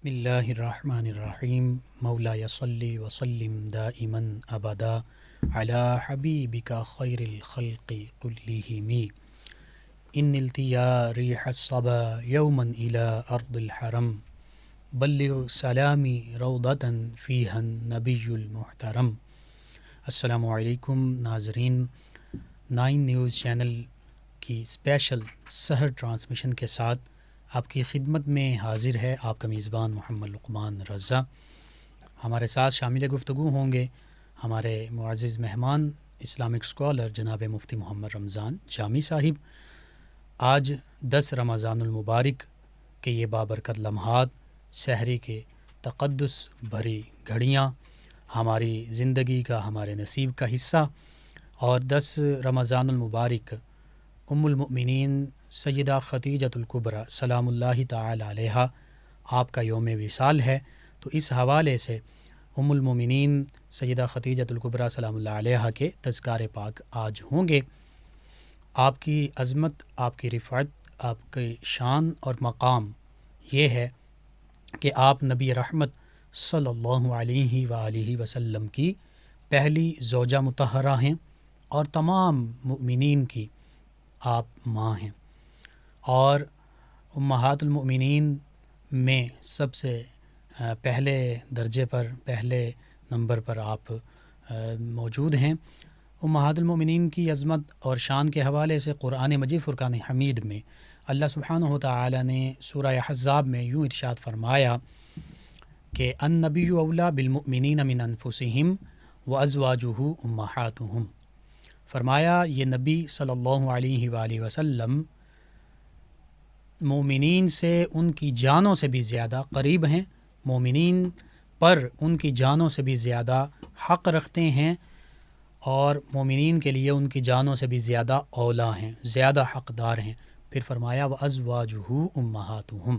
بسم اللہ الرحمن الرحیم مولایا صلی وسلم دائما ابدا علی حبیبک خیر الخلق کلہم ان التیا ریح الصبا یوما الی ارض الحرم بلغ سلامی روضتا فیہا النبی المحترم۔ السلام علیکم ناظرین، 9 نیوز چینل کی اسپیشل سحر ٹرانسمیشن کے ساتھ آپ کی خدمت میں حاضر ہے آپ کا میزبان محمد لقمان رضا۔ ہمارے ساتھ شامل گفتگو ہوں گے ہمارے معزز مہمان اسلامک اسکالر جناب مفتی محمد رمضان جامی صاحب۔ آج 10 رمضان المبارک کے یہ بابرکت لمحات، سحری کے تقدس بھری گھڑیاں، ہماری زندگی کا، ہمارے نصیب کا حصہ، اور 10 رمضان المبارک ام المؤمنین سیدہ خدیجۃ الکبریٰ سلام اللہ تعالی علیہا آپ کا یوم وصال ہے، تو اس حوالے سے ام المؤمنین سیدہ خدیجۃ الکبریٰ سلام اللہ علیہا کے تذکار پاک آج ہوں گے۔ آپ کی عظمت، آپ کی رفعت، آپ کی شان اور مقام یہ ہے کہ آپ نبی رحمت صلی اللہ علیہ وآلہ وسلم کی پہلی زوجہ مطہرہ ہیں اور تمام مؤمنین کی آپ ماں ہیں، اور امہات المؤمنین میں سب سے پہلے درجے پر، پہلے نمبر پر آپ موجود ہیں۔ امہات المؤمنین کی عظمت اور شان کے حوالے سے قرآن مجید فرقان حمید میں اللہ سبحانہ وتعالی نے سورہ احزاب میں یوں ارشاد فرمایا کہ النبی اولیٰ بالمؤمنین من انفسہم وازواجہ امہاتہم، فرمایا یہ نبی صلی اللہ علیہ وآلہ وسلم مومنین سے ان کی جانوں سے بھی زیادہ قریب ہیں، مومنین پر ان کی جانوں سے بھی زیادہ حق رکھتے ہیں، اور مومنین کے لیے ان کی جانوں سے بھی زیادہ اولیٰ ہیں، زیادہ حقدار ہیں۔ پھر فرمایا وَأَزْوَاجُهُ أُمَّهَاتُهُمْ،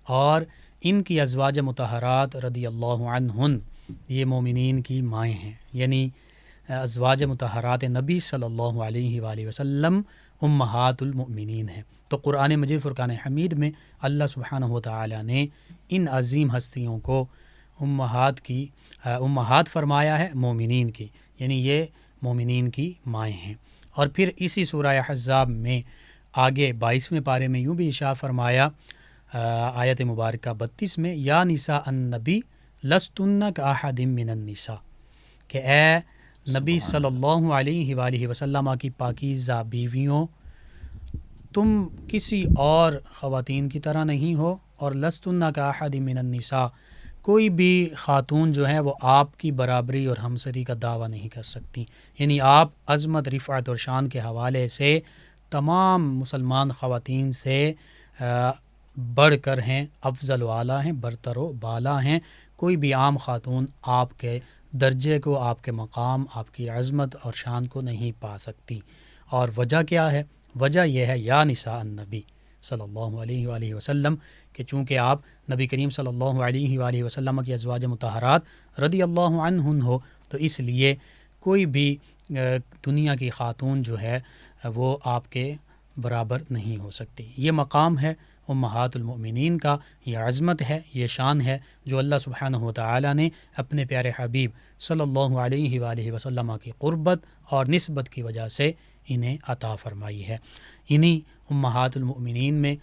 اور ان کی ازواج مطہرات رضی اللہ عنہن یہ مومنین کی مائیں ہیں، یعنی ازواج مطہرات نبی صلی اللہ علیہ وآلہ وسلم امہات المؤمنین ہیں۔ تو قرآن مجید فرقان حمید میں اللہ سبحانہ وتعالی نے ان عظیم ہستیوں کو امہات فرمایا ہے مومنین کی، یعنی یہ مومنین کی مائیں ہیں۔ اور پھر اسی سورہ احزاب میں آگے 22ویں پارے میں یوں بھی ارشاد فرمایا، آیت مبارکہ 32 میں، یا نساء النبی لستن کاحد من النساء، کہ اے نبی صلی اللہ علیہ وآلہ وسلم کی پاکیزہ بیویوں، تم کسی اور خواتین کی طرح نہیں ہو، اور لستن کاحد من النساء، کوئی بھی خاتون جو ہے وہ آپ کی برابری اور ہمسری کا دعویٰ نہیں کر سکتی، یعنی آپ عظمت، رفعت اور شان کے حوالے سے تمام مسلمان خواتین سے بڑھ کر ہیں، افضل و اعلیٰ ہیں، برتر و بالا ہیں۔ کوئی بھی عام خاتون آپ کے درجے کو، آپ کے مقام، آپ کی عظمت اور شان کو نہیں پا سکتی۔ اور وجہ کیا ہے؟ وجہ یہ ہے یا نساء النبی صلی اللہ علیہ وآلہ وسلم، کہ چونکہ آپ نبی کریم صلی اللہ علیہ وآلہ وسلم کی ازواج مطہرات رضی اللہ عنہن ہو، تو اس لیے کوئی بھی دنیا کی خاتون جو ہے وہ آپ کے برابر نہیں ہو سکتی۔ یہ مقام ہے امہات المؤمنین کا، یہ عظمت ہے، یہ شان ہے جو اللہ سبحانہ وتعالی نے اپنے پیارے حبیب صلی اللہ علیہ وآلہ وسلم کی قربت اور نسبت کی وجہ سے انہیں عطا فرمائی ہے۔ انہی امہات المؤمنین میں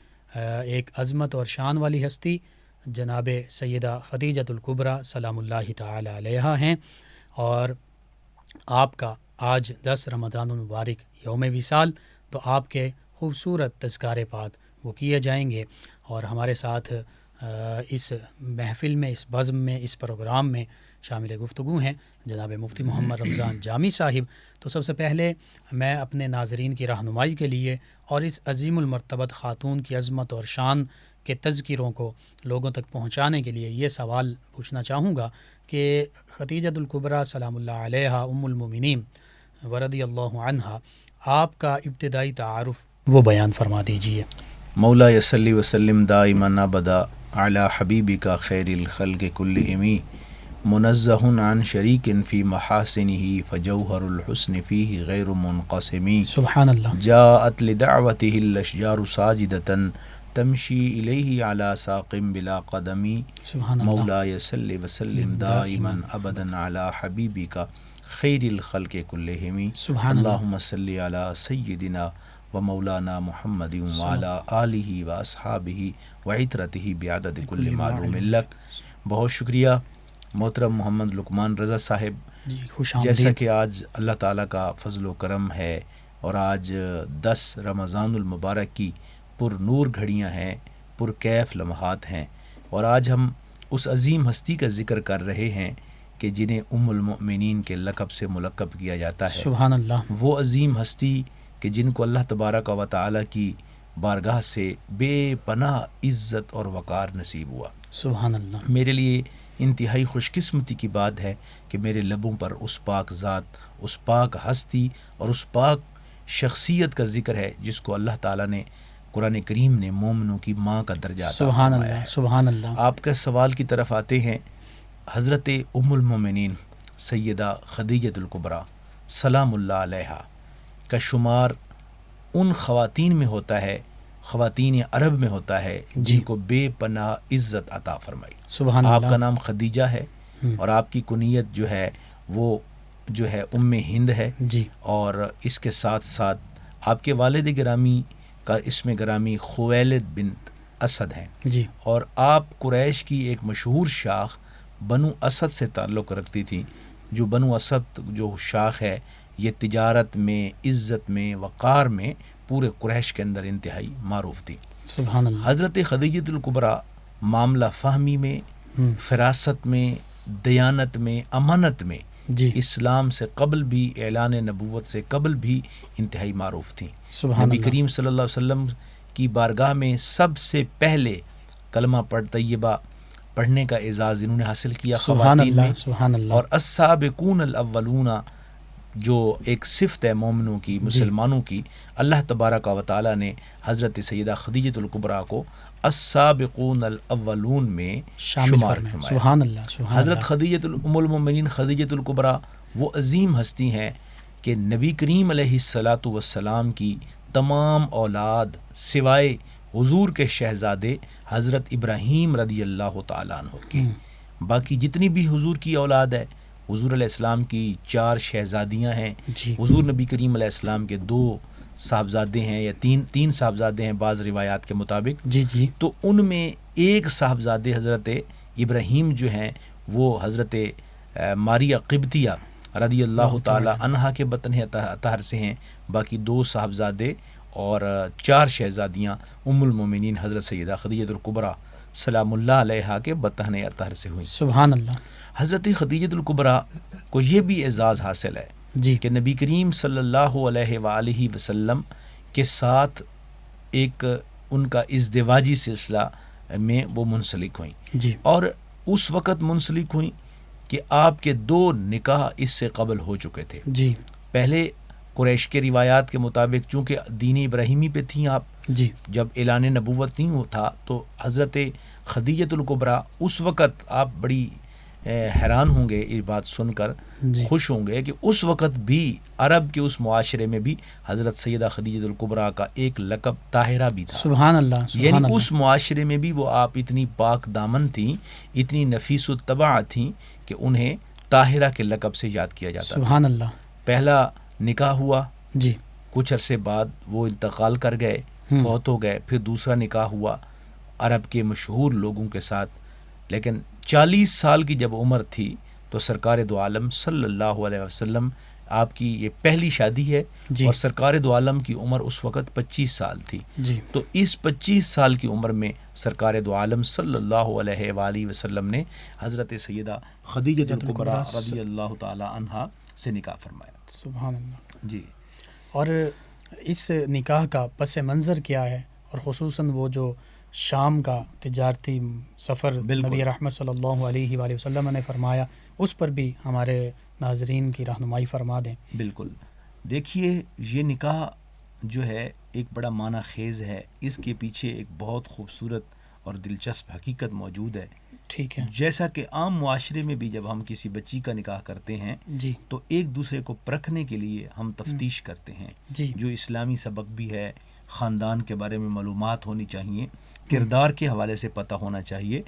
ایک عظمت اور شان والی ہستی جناب سیدہ خدیجۃ الکبریٰ سلام اللہ تعالی علیہا ہیں، اور آپ کا آج 10 رمضان المبارک یوم وصال، تو آپ کے خوبصورت تذکار پاک وہ کیے جائیں گے، اور ہمارے ساتھ اس محفل میں، اس بزم میں، اس پروگرام میں شامل گفتگو ہیں جناب مفتی محمد رمضان جامی صاحب۔ تو سب سے پہلے میں اپنے ناظرین کی رہنمائی کے لیے اور اس عظیم المرتبت خاتون کی عظمت اور شان کے تذکروں کو لوگوں تک پہنچانے کے لیے یہ سوال پوچھنا چاہوں گا کہ خدیجۃ الکبریٰ سلام اللہ علیہا ام المؤمنین ورضی اللہ عنہا، آپ کا ابتدائی تعارف وہ بیان فرما دیجیے۔ مولا صلی وسلم دائما ابدا علی حبیبک خیر الخلق کلہم منزہ عن شریک فی محاسنہ فجوہر الحسن فیہ غیر منقسم۔ سبحان اللہ۔ جاءت لدعوتہ الاشجار ساجدۃ تمشی الیہ علی ساقم بلا قدمی سبحان اللہ مولا صلی وسلم دائما ابدا علی حبیبک خیر الخلق کلہم سبحان اللہ اللہم صلی علی سیدنا و مولانا محمد وعلی آلہ و اصحابہ و عطرتہ بعدد کل معلوم لک۔ بہت شکریہ محترم محمد لقمان رضا صاحب، جی خوش جیسا آمدید۔ کہ آج اللہ تعالیٰ کا فضل و کرم ہے اور آج 10 رمضان المبارک کی پر نور گھڑیاں ہیں، پر کیف لمحات ہیں، اور آج ہم اس عظیم ہستی کا ذکر کر رہے ہیں کہ جنہیں ام المؤمنین کے لقب سے ملقب کیا جاتا ہے۔ سبحان اللہ، وہ عظیم ہستی کہ جن کو اللہ تبارک و تعالیٰ کی بارگاہ سے بے پناہ عزت اور وقار نصیب ہوا۔ سبحان اللہ، میرے لیے انتہائی خوش قسمتی کی بات ہے کہ میرے لبوں پر اس پاک ذات، اس پاک ہستی اور اس پاک شخصیت کا ذکر ہے جس کو اللہ تعالیٰ نے قرآن کریم نے مومنوں کی ماں کا درجہ عطا سبحان فرمایا اللہ، ہے۔ سبحان اللہ۔ آپ کے سوال کی طرف آتے ہیں۔ حضرت ام المومنین سیدہ خدیجۃ الکبریٰ سلام اللہ علیہا کا شمار ان خواتین میں ہوتا ہے، خواتین عرب میں ہوتا ہے جی، جن کو بے پناہ عزت عطا فرمائی۔ سبحان آپ اللہ۔ کا نام خدیجہ ہے اور آپ کی کنیت جو ہے وہ جو ہے ام ہند ہے، جی، اور اس کے ساتھ ساتھ آپ کے والد گرامی کا اسم گرامی خویلد بنت اسد ہیں، جی، اور آپ قریش کی ایک مشہور شاخ بنو اسد سے تعلق رکھتی تھی۔ جو بنو اسد جو شاخ ہے یہ تجارت میں، عزت میں، وقار میں پورے قریش کے اندر انتہائی معروف تھی۔ سبحان اللہ۔ حضرت خدیجۃ الکبریٰ معاملہ فہمی میں، فراست میں، دیانت میں، امانت میں جی، اسلام سے قبل بھی، اعلان نبوت سے قبل بھی انتہائی معروف تھیں۔ سبحان نبی اللہ، کریم صلی اللہ علیہ وسلم کی بارگاہ میں سب سے پہلے کلمہ طیبہ پڑھنے کا اعزاز انہوں نے حاصل کیا سبحان خواتین میں، اللہ، سبحان اللہ۔ اور السابقون الاولون جو ایک صفت ہے مومنوں کی، مسلمانوں کی، اللہ تبارک و تعالیٰ نے حضرت سیدہ خدیجۃ الکبریٰ کو السابقون الاولون میں شامل شمار فرمائے۔ فرمایا۔ سبحان اللہ، سبحان حضرت اللہ۔ خدیجۃ ام المومنین خدیجۃ الکبریٰ وہ عظیم ہستی ہیں کہ نبی کریم علیہ الصلاۃ والسلام کی تمام اولاد سوائے حضور کے شہزادے حضرت ابراہیم رضی اللہ تعالیٰ عنہ کے، باقی جتنی بھی حضور کی اولاد ہے، حضور علیہ السلام کی 4 شہزادیاں ہیں، جی، حضور نبی کریم علیہ السلام کے 2 صاحبزادے ہیں یا تین صاحبزادے ہیں بعض روایات کے مطابق، جی، جی، تو ان میں ایک صاحبزادے حضرت ابراہیم جو ہیں وہ حضرت ماریہ قبطیہ رضی اللہ تعالی عنہا کے بطن اطہر سے ہیں، باقی 2 صاحبزادے اور 4 شہزادیاں ام المومنین حضرت سیدہ خدیجۃ الکبریٰ سلام اللہ علیہا کے بطن اطہر سے ہوئی۔ سبحان اللہ۔ حضرت خدیجۃ الکبریٰ کو یہ بھی اعزاز حاصل ہے جی، کہ نبی کریم صلی اللہ علیہ وآلہ وسلم کے ساتھ ایک ان کا ازدواجی سلسلہ میں وہ منسلک ہوئیں، جی، اور اس وقت منسلک ہوئیں کہ آپ کے 2 نکاح اس سے قبل ہو چکے تھے۔ جی، پہلے قریش کے روایات کے مطابق چونکہ دین ابراہیمی پہ تھیں آپ، جی، جب اعلان نبوت نہیں تھا تو حضرت خدیجۃ الکبریٰ اس وقت آپ بڑی حیران ہوں گے یہ بات سن کر، جی، خوش ہوں گے کہ اس وقت بھی عرب کے اس معاشرے میں بھی حضرت سیدہ خدیجۃ الکبریٰ کا ایک لقب طاہرہ بھی تھا۔ سبحان اللہ، سبحان یعنی اللہ۔ اس معاشرے میں بھی وہ آپ اتنی پاک دامن تھیں، اتنی نفیس الطبع تھیں کہ انہیں طاہرہ کے لقب سے یاد کیا جاتا تھا۔ سبحان اللہ۔ پہلا نکاح ہوا، جی، کچھ عرصے بعد وہ انتقال کر گئے، فوت ہو گئے، پھر دوسرا نکاح ہوا عرب کے مشہور لوگوں کے ساتھ، لیکن 40 سال کی جب عمر تھی تو سرکار دو عالم صلی اللہ علیہ وسلم آپ کی یہ پہلی شادی ہے، جی، اور سرکار دو عالم کی عمر اس وقت 25 سال تھی، جی، تو اس 25 سال کی عمر میں سرکار دو عالم صلی اللہ علیہ وآلہ وسلم نے حضرت سیدہ خدیجۃ الکبریٰ رضی اللہ تعالی عنہا سے نکاح فرمایا۔ سبحان اللہ۔ جی، اور اس نکاح کا پس منظر کیا ہے، اور خصوصاً وہ جو شام کا تجارتی سفر نبی رحمت صلی اللہ علیہ وآلہ وسلم نے فرمایا، اس پر بھی ہمارے ناظرین کی رہنمائی فرما دیں۔ بالکل، دیکھیے یہ نکاح جو ہے ایک بڑا معنی خیز ہے، اس کے پیچھے ایک بہت خوبصورت اور دلچسپ حقیقت موجود ہے۔ ٹھیک ہے، جیسا کہ عام معاشرے میں بھی جب ہم کسی بچی کا نکاح کرتے ہیں جی، تو ایک دوسرے کو پرکھنے کے لیے ہم تفتیش کرتے ہیں، جی، جو اسلامی سبق بھی ہے، خاندان کے بارے میں معلومات ہونی چاہیے، کردار کے حوالے سے پتہ ہونا چاہیے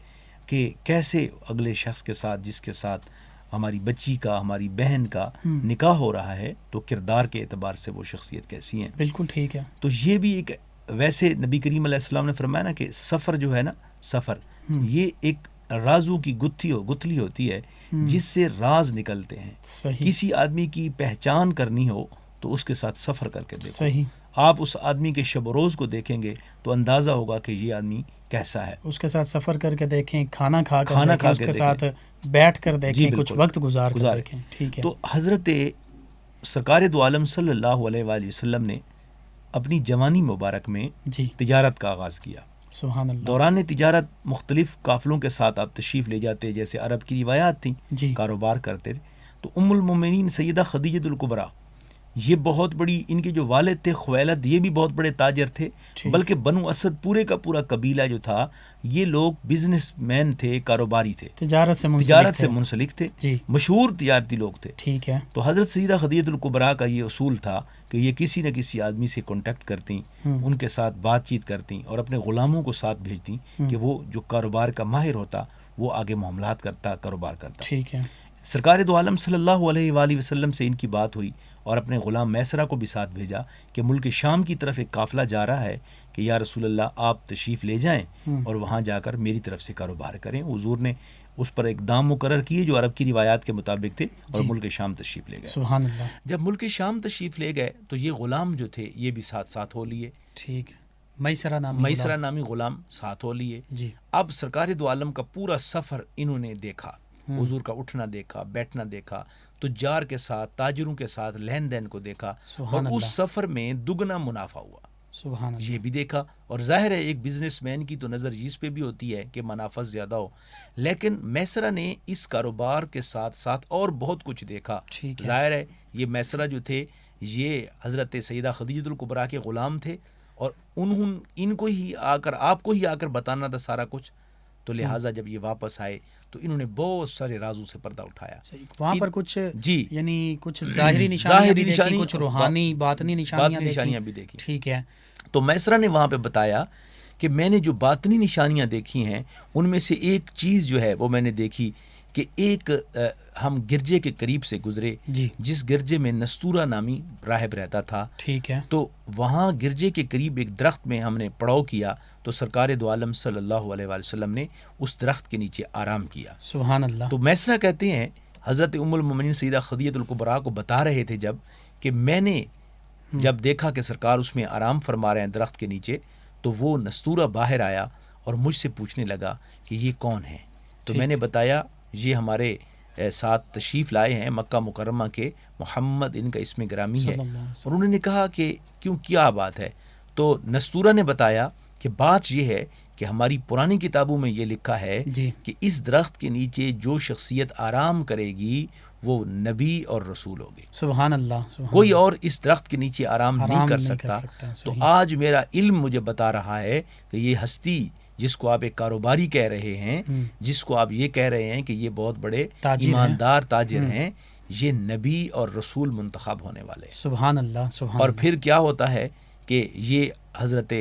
کہ کیسے اگلے شخص کے ساتھ، جس کے ساتھ ہماری بچی کا، ہماری بہن کا نکاح ہو رہا ہے، تو کردار کے اعتبار سے وہ شخصیت کیسی ہیں. بالکل ٹھیک ہے. تو یہ بھی ایک، ویسے نبی کریم علیہ السلام نے فرمایا نا کہ سفر جو ہے نا، سفر یہ ایک رازوں کی گتھلی ہوتی ہے جس سے راز نکلتے ہیں. صحیح. کسی آدمی کی پہچان کرنی ہو تو اس کے ساتھ سفر کر کے دیکھو. صحیح. آپ اس آدمی کے شب و روز کو دیکھیں گے تو اندازہ ہوگا کہ یہ آدمی کیسا ہے. اس کے ساتھ سفر کر کے دیکھیں، کھانا کھا کھانا دیکھیں، کھا اس کے کے ساتھ بیٹھ کر دیکھیں، کچھ وقت گزار کر دیکھیں. ٹھیک ہے. تو حضرت سرکار دو عالم صلی اللہ علیہ وآلہ وسلم نے اپنی جوانی مبارک میں جی تجارت کا آغاز کیا. سبحان اللہ. دوران تجارت مختلف قافلوں کے ساتھ آپ تشریف لے جاتے، جیسے عرب کی روایات تھیں، جی کاروبار کرتے تھے. تو ام المومنین سیدہ خدیجہ الکبریٰ، یہ بہت بڑی، ان کے جو والد تھے خویلد، یہ بھی بہت بڑے تاجر تھے. بلکہ بنو اسد پورے کا پورا قبیلہ جو تھا، یہ لوگ بزنس مین تھے، کاروباری تھے، تجارت سے منسلک تھے، جی مشہور تجارتی لوگ تھے. ٹھیک ہے. تو حضرت سیدہ خدیجہ الکبریٰ کا یہ اصول تھا کہ یہ کسی نہ کسی آدمی سے کانٹیکٹ کرتی، ان کے ساتھ بات چیت کرتی اور اپنے غلاموں کو ساتھ بھیجتی کہ وہ جو کاروبار کا ماہر ہوتا وہ آگے معاملات کرتا، کاروبار کرتا. ٹھیک ہے. سرکار دو عالم صلی اللہ علیہ وآلہ وسلم سے ان کی بات ہوئی اور اپنے غلام میسرہ کو بھی ساتھ بھیجا کہ ملک شام کی طرف ایک قافلہ جا رہا ہے کہ یا رسول اللہ آپ تشریف لے جائیں اور وہاں جا کر میری طرف سے کاروبار کریں. حضور نے اس پر ایک دام مقرر کیے جو عرب کی روایات کے مطابق تھے اور ملک شام تشریف لے گئے. سبحان اللہ. جب ملک شام تشریف لے گئے تو یہ غلام جو تھے یہ بھی ساتھ ہو لیے. ٹھیک. میسرہ نامی غلام ساتھ ہو لیے. جی. اب سرکار دو عالم کا پورا سفر انہوں نے دیکھا، حضور کا اٹھنا دیکھا، بیٹھنا دیکھا، تجار کے ساتھ، تاجروں کے ساتھ لین دین کو دیکھا، اور اس سفر میں دگنا منافع ہوا. سبحان اللہ. یہ بھی دیکھا. اور ظاہر ہے ایک بزنس مین کی تو نظر اس پہ بھی ہوتی ہے کہ منافع زیادہ ہو، لیکن میسرہ نے اس کاروبار کے ساتھ ساتھ اور بہت کچھ دیکھا. ظاہر ہے یہ میسرہ جو تھے یہ حضرت سیدہ خدیجہ الکبریٰ کے غلام تھے اور ان کو ہی آ کر، آپ کو ہی آ کر بتانا تھا سارا کچھ. تو لہٰذا جب یہ واپس آئے تو انہوں نے بہت سارے رازوں سے پردہ اٹھایا. وہاں پر کچھ جی یعنی کچھ ظاہری نشانیاں بھی دیکھی، کچھ روحانی باطنی نشانیاں بھی دیکھی. ٹھیک ہے. تو میسرہ نے وہاں پہ بتایا کہ میں نے جو باطنی نشانیاں دیکھی ہیں ان میں سے ایک چیز جو ہے وہ میں نے دیکھی کہ ایک ہم گرجے کے قریب سے گزرے، جی جس گرجے میں نستورہ نامی راہب رہتا تھا. ٹھیک ہے. تو وہاں گرجے کے قریب ایک درخت میں ہم نے پڑاؤ کیا تو سرکار دو عالم صلی اللہ علیہ وآلہ وسلم نے اس درخت کے نیچے آرام کیا. سبحان اللہ. تو میسرہ کہتے ہیں حضرت ام المومنین سیدہ خدیجہ الکبریٰ کو بتا رہے تھے جب کہ میں نے جب دیکھا کہ سرکار اس میں آرام فرما رہے ہیں درخت کے نیچے، تو وہ نستورہ باہر آیا اور مجھ سے پوچھنے لگا کہ یہ کون ہے. تو میں نے بتایا et ہمارے ساتھ تشریف لائے ہیں مکہ مکرمہ کے، محمد ان کا اسم گرامی ہے. اور انہوں نے کہا کہ کیوں، کیا بات ہے؟ تو نستورہ نے بتایا کہ بات یہ ہے کہ ہماری پرانی کتابوں میں یہ لکھا ہے کہ اس درخت کے نیچے جو شخصیت آرام کرے گی وہ نبی اور رسول ہوگی. سبحان اللہ. کوئی اور اس درخت کے نیچے آرام نہیں کر سکتا. تو آج میرا علم مجھے بتا رہا ہے کہ یہ ہستی جس کو آپ ایک کاروباری کہہ رہے ہیں، جس کو آپ یہ کہہ رہے ہیں کہ یہ بہت بڑے ایماندار تاجر ہیں، یہ نبی اور رسول منتخب ہونے والے. سبحان اللہ. اور پھر کیا ہوتا ہے کہ یہ حضرت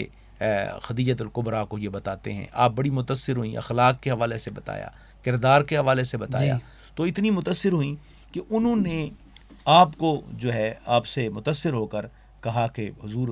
خدیجہ الکبریٰ کو یہ بتاتے ہیں. آپ بڑی متاثر ہوئیں، اخلاق کے حوالے سے بتایا، کردار کے حوالے سے بتایا. تو اتنی متاثر ہوئیں کہ انہوں نے آپ کو جو ہے آپ سے متاثر ہو کر کہا کہ حضور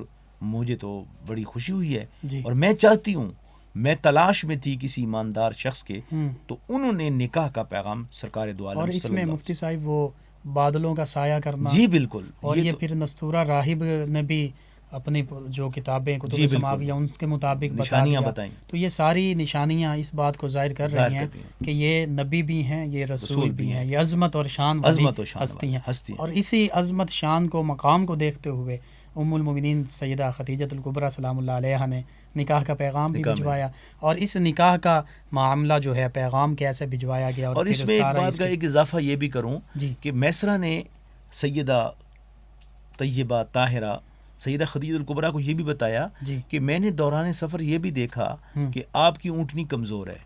مجھے تو بڑی خوشی ہوئی ہے اور میں چاہتی ہوں، میں تلاش میں تھی کسی ایماندار شخص کے. تو انہوں نے نکاح کا پیغام سرکار دو عالم. اور اس میں مفتی صاحب وہ بادلوں کا سایہ کرنا، جی بالکل. اور یہ پھر نستورہ راہب نے بھی اپنی جو کتابیں کتب سماویہ ان کے مطابق نشانیاں بتائیں. تو یہ ساری نشانیاں اس بات کو ظاہر کر رہی ہیں کہ یہ نبی بھی ہیں، یہ رسول بھی ہیں، یہ عظمت اور شان والی ہستی ہیں. اور اسی عظمت شان کو، مقام کو دیکھتے ہوئے ام المومنین سیدہ خدیجہ الکبریٰ سلام اللہ علیہا نے نکاح کا پیغام بھی بھجوایا. اور اس نکاح کا معاملہ جو ہے، پیغام کیسے بھجوایا گیا. اور اس میں ایک بات کا ایک اضافہ یہ بھی کروں کہ میسرہ نے سیدہ طیبہ طاہرہ سیدہ خدیجہ الکبریٰ کو یہ بھی بتایا کہ میں نے دوران سفر یہ بھی دیکھا کہ آپ کی اونٹنی کمزور ہے.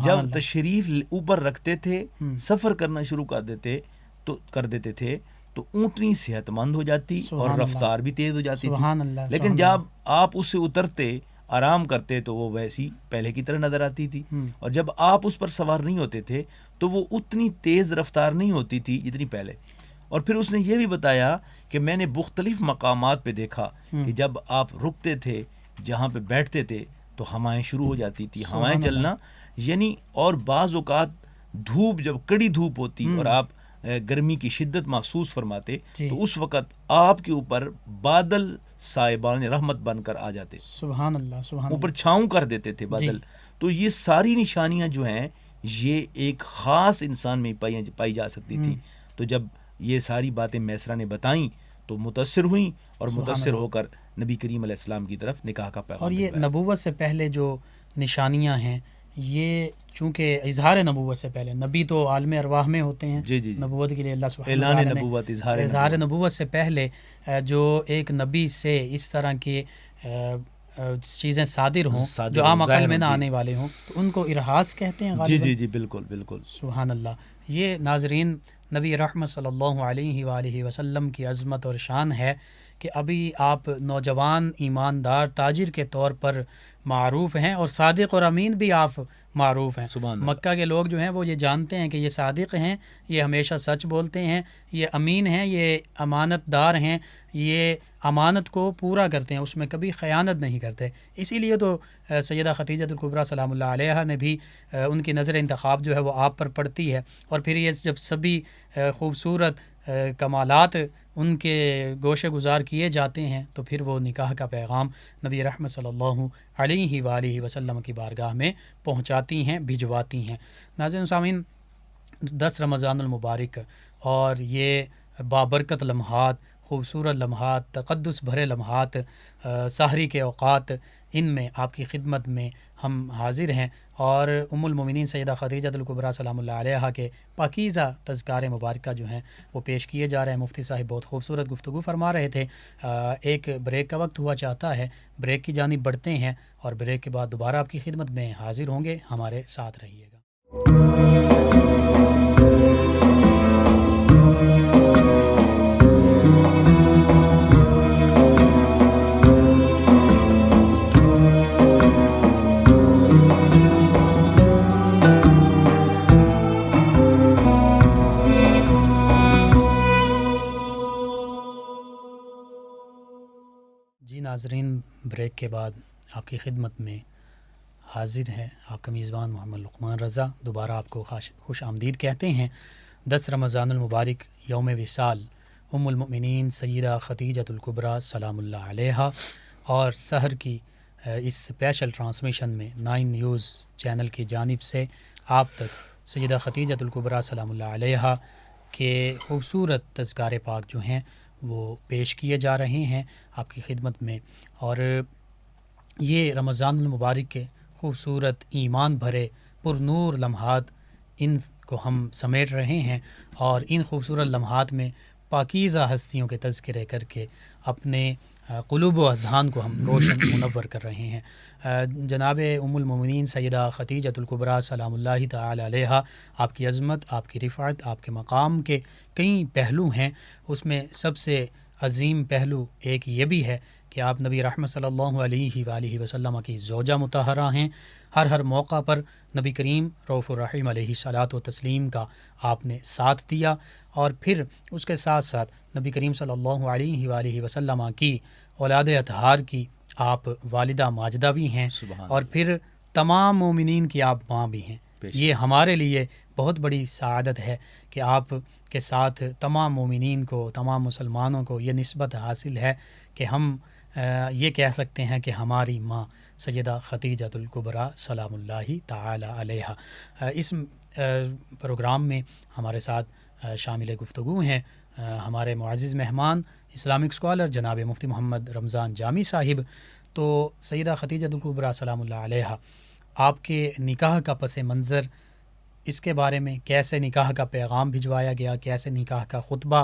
جب تشریف اوپر رکھتے تھے، سفر کرنا شروع کر دیتے تھے تو اونٹنی صحت مند ہو جاتی اور رفتار بھی تیز ہو جاتی تھی، لیکن جب آپ اس سے اترتے آرام کرتے تو وہ ویسی پہلے کی طرح نظر آتی تھی، اور جب آپ اس پر سوار نہیں ہوتے تھے تو وہ اتنی تیز رفتار نہیں ہوتی تھی جتنی پہلے۔ اور پھر اس نے یہ بھی بتایا کہ میں نے مختلف مقامات پہ دیکھا کہ جب آپ رکتے تھے، جہاں پہ بیٹھتے تھے تو ہوائیں شروع ہو جاتی تھی، ہوائیں چلنا، یعنی اور بعض اوقات دھوپ، جب کڑی دھوپ ہوتی اور آپ گرمی کی شدت محسوس فرماتے تو اس وقت آپ کے اوپر بادل صاحبان رحمت بن کر آ جاتے، سبحان اللہ، سبحان اوپر چھاؤں کر دیتے تھے بادل۔ تو یہ ساری نشانیاں جو ہیں یہ ایک خاص انسان میں پائی جا سکتی تھی۔ تو جب یہ ساری باتیں میسرہ نے بتائیں تو متاثر ہوئیں، اور متاثر ہو کر نبی کریم علیہ السلام کی طرف نکاح کا پیغام۔ اور یہ نبوت سے پہلے جو نشانیاں ہیں، یہ چونکہ اظہار نبوت سے پہلے، نبی تو عالم ارواح میں ہوتے ہیں، نبوت کے لیے اللہ سبحانہ وتعالی نے نبوت، اظہار نبوت سے پہلے جو ایک نبی سے اس طرح کی چیزیں صادر ہوں جو عام عقل میں نہ آنے والے ہوں تو ان کو ارہاس کہتے ہیں غالباً۔ جی بالکل بالکل، سبحان اللہ۔ یہ ناظرین نبی رحمت صلی اللہ علیہ وآلہ وسلم کی عظمت اور شان ہے کہ ابھی آپ نوجوان ایماندار تاجر کے طور پر معروف ہیں، اور صادق اور امین بھی آپ معروف ہیں۔ مکہ کے لوگ جو ہیں وہ یہ جانتے ہیں کہ یہ صادق ہیں، یہ ہمیشہ سچ بولتے ہیں، یہ امین ہیں، یہ امانت دار ہیں، یہ امانت کو پورا کرتے ہیں، اس میں کبھی خیانت نہیں کرتے۔ اسی لیے تو سیدہ خدیجہ الکبریٰ سلام اللہ علیہا نے بھی ان کی نظر انتخاب جو ہے وہ آپ پر پڑتی ہے، اور پھر یہ جب سبھی خوبصورت کمالات ان کے گوشے گزار کیے جاتے ہیں تو پھر وہ نکاح کا پیغام نبی رحمت صلی اللہ علیہ وآلہ وسلم کی بارگاہ میں پہنچاتی ہیں، بھجواتی ہیں۔ ناظرین سامعین، 10 رمضان المبارک اور یہ بابرکت لمحات، خوبصورت لمحات، تقدس بھرے لمحات، سحری کے اوقات، ان میں آپ کی خدمت میں ہم حاضر ہیں، اور ام المومنین سیدہ خدیجہ الکبریٰ سلام اللہ علیہا کے پاکیزہ تذکار مبارکہ جو ہیں وہ پیش کیے جا رہے ہیں۔ مفتی صاحب بہت خوبصورت گفتگو فرما رہے تھے۔ ایک بریک کا وقت ہوا چاہتا ہے، بریک کی جانب بڑھتے ہیں، اور بریک کے بعد دوبارہ آپ کی خدمت میں حاضر ہوں گے، ہمارے ساتھ رہیے گا۔ ناظرین، بریک کے بعد آپ کی خدمت میں حاضر ہے آپ کا میزبان محمد لقمان رضا۔ دوبارہ آپ کو خوش آمدید کہتے ہیں۔ 10 رمضان المبارک یوم وصال ام المؤمنین سیدہ خدیجہ الکبریٰ سلام اللہ علیہا، اور سحر کی اس اسپیشل ٹرانسمیشن میں 9 نیوز چینل کی جانب سے آپ تک سیدہ خدیجہ الکبریٰ سلام اللہ علیہا کے خوبصورت تذکار پاک جو ہیں وہ پیش کیے جا رہے ہیں آپ کی خدمت میں، اور یہ رمضان المبارک کے خوبصورت ایمان بھرے پر نور لمحات ان کو ہم سمیٹ رہے ہیں، اور ان خوبصورت لمحات میں پاکیزہ ہستیوں کے تذکرے کر کے اپنے قلوب و اذہان کو ہم روشن منور کر رہے ہیں۔ جناب ام المومنین سیدہ خدیجہ الکبریٰ سلام اللہ تعالی علیہا، آپ کی عظمت، آپ کی رفعت، آپ کے مقام کے کئی پہلو ہیں، اس میں سب سے عظیم پہلو ایک یہ بھی ہے کہ آپ نبی رحمت صلی اللہ علیہ وآلہ وسلم کی زوجہ مطہرہ ہیں۔ ہر موقع پر نبی کریم رؤوف الرحیم علیہ الصلاۃ والتسلیم کا آپ نے ساتھ دیا، اور پھر اس کے ساتھ ساتھ نبی کریم صلی اللہ علیہ وآلہ وسلم کی اولاد اطہار کی آپ والدہ ماجدہ بھی ہیں، اور پھر تمام مومنین کی آپ ماں بھی ہیں۔ یہ ہمارے لیے بہت بڑی سعادت ہے کہ آپ کے ساتھ تمام مومنین کو، تمام مسلمانوں کو یہ نسبت حاصل ہے کہ ہم یہ کہہ سکتے ہیں کہ ہماری ماں سیدہ خدیجہ الکبریٰ سلام اللہ تعالی علیہا۔ اس پروگرام میں ہمارے ساتھ شامل گفتگو ہیں ہمارے معزز مہمان اسلامک اسکالر جناب مفتی محمد رمضان جامی صاحب۔ تو سیدہ خدیجہ الکبریٰ سلام اللہ علیہا، آپ کے نکاح کا پس منظر، اس کے بارے میں کیسے نکاح کا پیغام بھجوایا گیا، کیسے نکاح کا خطبہ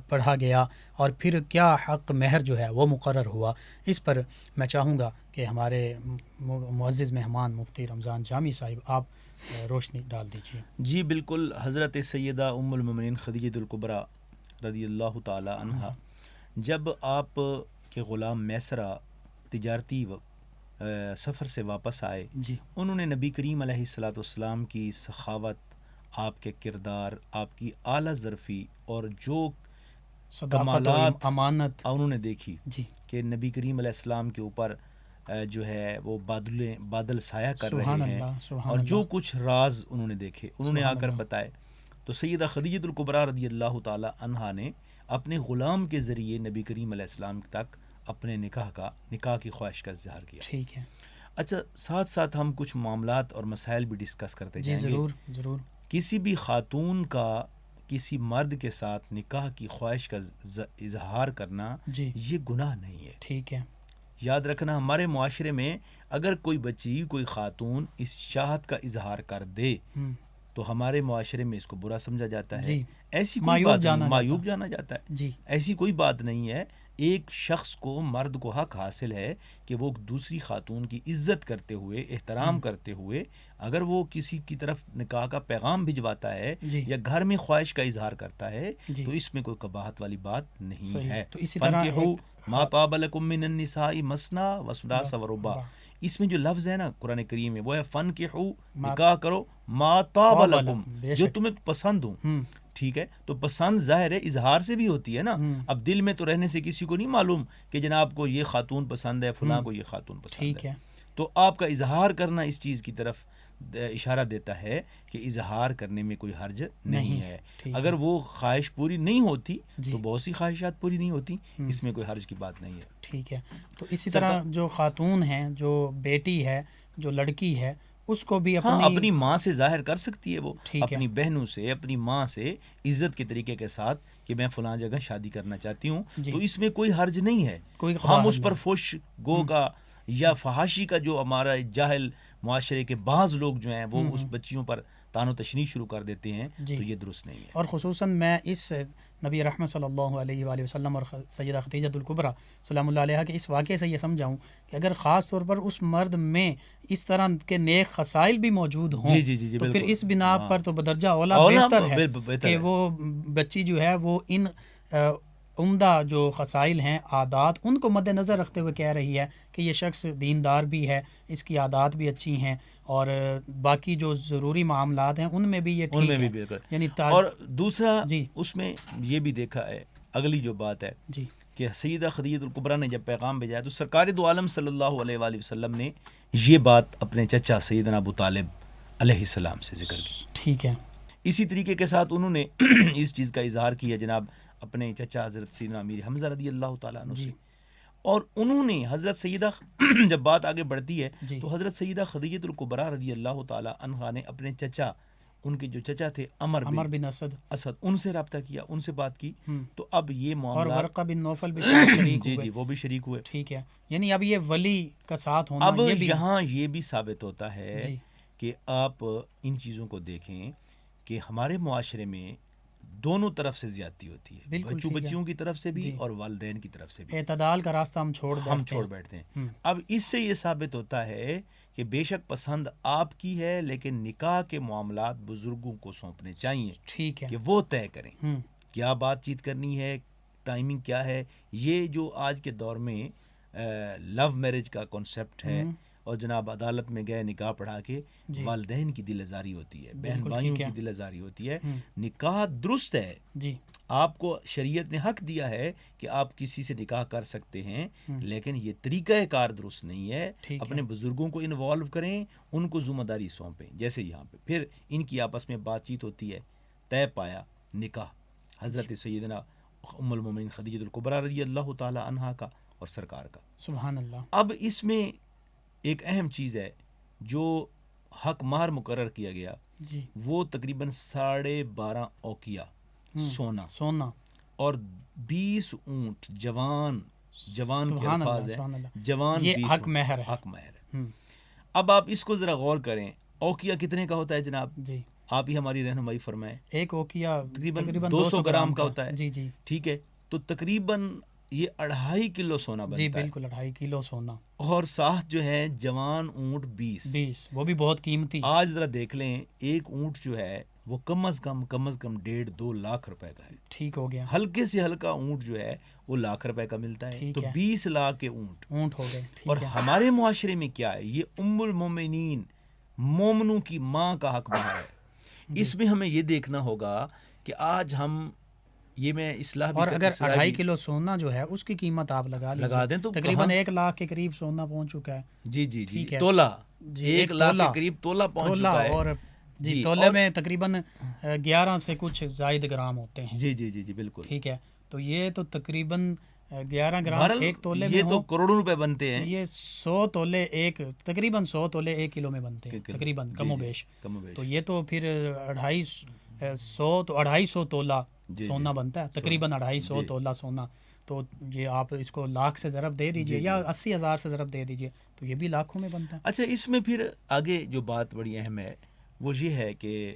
پڑھا گیا، اور پھر کیا حق مہر جو ہے وہ مقرر ہوا، اس پر میں چاہوں گا کہ ہمارے معزز مہمان مفتی رمضان جامی صاحب آپ روشنی ڈال دیجیے۔ جی بالکل، حضرت سیدہ ام المومنین خدیجہ الکبریٰ رضی اللہ تعالی عنہ جب آپ کے غلام میسرہ تجارتی سفر سے واپس آئے، جی انہوں نے نبی کریم علیہ الصلوۃ والسلام کی سخاوت، آپ کے کردار، آپ کی اعلیٰ ظرفی اور جو کمالات امانت انہوں نے دیکھی جی کہ نبی کریم علیہ السلام کے اوپر جو ہے وہ بادل سایہ کر سبحان رہے ہیں، اللہ سبحان اور جو اللہ کچھ راز انہوں نے دیکھے انہوں نے آ سبحان کر اللہ بتائے، تو سیدہ خدیجہ الکبریٰ رضی اللہ تعالی عنہا نے اپنے غلام کے ذریعے نبی کریم علیہ السلام تک اپنے نکاح کی خواہش کا اظہار کیا۔ ٹھیک ہے اچھا، ساتھ ساتھ ہم کچھ معاملات اور مسائل بھی ڈسکس کرتے جی جائیں گے۔ ضرور کسی بھی خاتون کا کسی مرد کے ساتھ نکاح کی خواہش کا اظہار کرنا جی یہ گناہ نہیں ہے۔ ٹھیک ہے یاد رکھنا، ہمارے معاشرے میں اگر کوئی بچی، کوئی خاتون اس چاہت کا اظہار کر دے تو ہمارے معاشرے میں اس کو برا سمجھا جاتا ہے، جی ایسی کوئی بات نہیں، معیوب معیوب جانا جاتا ہے، جی ایسی کوئی بات نہیں ہے۔ ایک شخص کو، مرد کو حق حاصل ہے کہ وہ دوسری خاتون کی عزت کرتے ہوئے، احترام کرتے ہوئے اگر وہ کسی کی طرف نکاح کا پیغام بھجواتا ہے جی یا گھر میں خواہش کا اظہار کرتا ہے جی تو اس میں کوئی قباحت والی بات نہیں صحیح۔ ہے۔ تو اسی طرح فَانكِحُوا مَا طَابَ لَكُم مِّنَ النِّسَاءِ مَثْنَىٰ وَثُلَاثَ وَرُبَاع، اس میں جو لفظ ہے نا قرآن کریم میں وہ ہے فَانكِحُوا، نکاح کرو، مَا طَابَ لَكُم، جو تمہیں پسند ہوں۔ ٹھیک ہے، تو پسند ظاہر ہے اظہار سے بھی ہوتی ہے نا، اب دل میں تو رہنے سے کسی کو نہیں معلوم کہ جناب کو یہ خاتون پسند ہے، فلاں کو یہ خاتون پسند ٹھیک ہے، ہے تو آپ کا اظہار کرنا اس چیز کی طرف اشارہ دیتا ہے کہ اظہار کرنے میں کوئی حرج نہیں ہے۔ اگر وہ خواہش پوری نہیں ہوتی تو بہت سی خواہشات پوری نہیں ہوتی، اس میں کوئی حرج کی بات نہیں ہے۔ ٹھیک ہے، تو اسی طرح جو خاتون ہیں، جو بیٹی ہے، جو لڑکی ہے، اس کو بھی اپنی ماں سے ظاہر کر سکتی ہے، وہ اپنی بہنوں سے، اپنی ماں سے عزت کے طریقے کے ساتھ کہ میں فلاں جگہ شادی کرنا چاہتی ہوں، تو اس میں کوئی حرج نہیں ہے۔ ہم اس پر فحش گو کا یا فحاشی کا جو ہمارا جاہل معاشرے کے بعض لوگ جو ہیں وہ اس بچیوں پر تان و تشنیع شروع کر دیتے ہیں، تو یہ درست نہیں ہے۔ اور خصوصاً میں اس نبی رحمت صلی اللہ علیہ وآلہ وسلم اور سیدہ خدیجہ الکبریٰ سلام اللہ علیہ کے اس واقعے سے یہ سمجھاؤں کہ اگر خاص طور پر اس مرد میں اس طرح کے نیک خصائل بھی موجود ہوں تو پھر اس بنا پر تو بدرجہ اولا بہتر ہے کہ وہ بچی جو ہے وہ ان عمدہ جو خصائل ہیں، عادات، ان کو مد نظر رکھتے ہوئے کہہ رہی ہے کہ یہ شخص دیندار بھی ہے، اس کی عادات بھی اچھی ہیں، اور باقی جو ضروری معاملات ہیں ان میں بھی یہ ٹھیک ہے، یعنی اور دوسرا اس میں یہ بھی دیکھا ہے، اگلی جو بات ہے کہ سیدہ خدیجہ الکبریٰ نے جب پیغام بھیجا تو سرکار دو عالم صلی اللہ علیہ وآلہ وسلم نے یہ بات اپنے چچا سیدنا ابو طالب علیہ السلام سے ذکر کی۔ ٹھیک ہے، اسی طریقے کے ساتھ انہوں نے اس چیز کا اظہار کیا جناب اپنے چچا حضرت سیدنا امیر حمزہ رضی اللہ تعالیٰ عنہ سے، اور انہوں نے حضرت سیدہ جب بات آگے بڑھتی ہے تو حضرت سیدہ خدیجہ الکبریٰ رضی اللہ تعالیٰ عنہا نے اپنے چچا، ان کے جو چچا تھے عمر بن اسد، ان سے رابطہ کیا، ان سے بات کی، تو اب یہ معاملہ، اور ورقہ بن نوفل بھی شریک ہوئے، جی وہ بھی شریک ہوئے۔ ٹھیک ہے، یعنی اب یہ ولی کا ساتھ ہونا، اب یہاں یہ بھی ثابت ہوتا ہے کہ آپ ان چیزوں کو دیکھیں کہ ہمارے معاشرے میں دونوں طرف سے زیادتی ہوتی ہے، بچیوں کی طرف سے بھی اور والدین کی طرف سے بھی۔ اعتدال کا راستہ ہم چھوڑ بیٹھتے ہیں۔ اب اس سے یہ ثابت ہوتا ہے کہ بے شک پسند آپ کی ہے، لیکن نکاح کے معاملات بزرگوں کو سونپنے چاہیے، ٹھیک ہے، کہ وہ طے کریں کیا بات چیت کرنی ہے، ٹائمنگ کیا ہے۔ یہ جو آج کے دور میں لو میرج کا کانسیپٹ ہے، اور جناب عدالت میں گئے نکاح پڑھا کے، والدین کی دل آزاری ہوتی ہے، بہن بھائیوں کی دل آزاری ہوتی ہے۔ نکاح درست ہے، آپ کو شریعت نے حق دیا ہے کہ آپ کسی سے نکاح کر سکتے ہیں، لیکن یہ طریقہ کار درست نہیں ہے۔ اپنے بزرگوں کو انوالو کریں، ان کو ذمہ داری سونپیں، جیسے یہاں پہ پھر ان کی آپس میں بات چیت ہوتی ہے، طے پایا نکاح حضرت سیدنا ام المومنین خدیجہ الکبریٰ رضی اللہ تعالی عنہا کا اور سرکار کا، سبحان اللہ۔ اب اس میں ایک اہم چیز ہے، جو حق مہر مقرر کیا گیا وہ تقریباً 12.5 اوقیہ سونا اور 20 اونٹ، جوان کے الفاظ ہے، جوان، یہ حق مہر ہے۔ اب آپ اس کو ذرا غور کریں، اوقیہ کتنے کا ہوتا ہے جناب؟ آپ ہی ہماری رہنمائی فرمائیں۔ ایک اوقیہ تقریباً 200 گرام کا ہوتا ہے، ٹھیک ہے، تو تقریباً یہ 2.5 کلو سونا بنتا ہے، بالکل 2.5 کلو سونا، اور ساتھ جو ہے جوان اونٹ 20، وہ بھی بہت قیمتی۔ آج ذرا دیکھ لیں، ایک اونٹ جو ہے وہ کم از کم 1.5-2 لاکھ روپے کا ہے. ٹھیک ہو گیا. ہلکے سے ہلکا اونٹ جو ہے وہ1 لاکھ روپے کا ملتا ہے. تو 20 لاکھ کے اونٹ ہو گئے. اور ہمارے معاشرے میں کیا ہے, یہ ام المومنین مومنوں کی ماں کا حق بنا ہے. اس میں ہمیں یہ دیکھنا ہوگا کہ آج ہم یہ میں اصلاح بھی اور اگر 2.5 کلو سونا جو ہے اس کی قیمت آپ لگا دیں تو تقریباً 1 لاکھ کے قریب سونا پہنچ چکا ہے. جی تولہ 1 لاکھ کے قریب تولہ پہنچ چکا ہے. اور جی تولے میں تقریباً 11 سے کچھ زائد گرام ہوتے ہیں. جی بالکل ٹھیک ہے. تو یہ تو تقریباً 11 گرام ایک تولے میں یہ تو کروڑوں روپے بنتے ہیں. یہ 100 تولے تقریباً 100 تولے 1 کلو میں بنتے ہیں تقریباً کم و بیش. تو یہ تو پھر 250 تولہ سونا بنتا ہے تقریباً 250 تولہ سونا. تو یہ آپ اس کو لاکھ سے ضرب دے دیجئے یا 80,000 سے ضرب دے دیجئے تو یہ بھی لاکھوں میں بنتا ہے. اچھا اس میں پھر آگے جو بات بڑی اہم ہے وہ یہ ہے کہ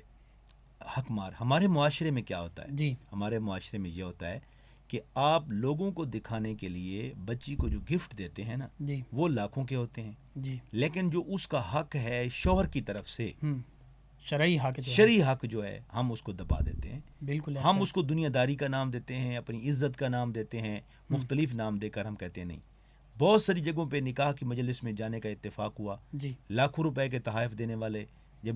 حق مار ہمارے معاشرے میں کیا ہوتا ہے. جی ہمارے معاشرے میں یہ ہوتا ہے کہ آپ لوگوں کو دکھانے کے لیے بچی کو جو گفٹ دیتے ہیں نا جی وہ لاکھوں کے ہوتے ہیں. جی لیکن جو اس کا حق ہے شوہر کی طرف سے شرعی حق جو ہے ہم اس کو دبا دیتے ہیں. بالکل ہم اس کو دنیا داری کا نام دیتے ہیں, اپنی عزت کا نام دیتے ہیں, مختلف نام دے کر ہم کہتے ہیں نہیں. بہت ساری جگہوں پہ نکاح کی مجلس میں جانے کا اتفاق ہوا. جی لاکھوں روپے کے تحائف دینے والے جب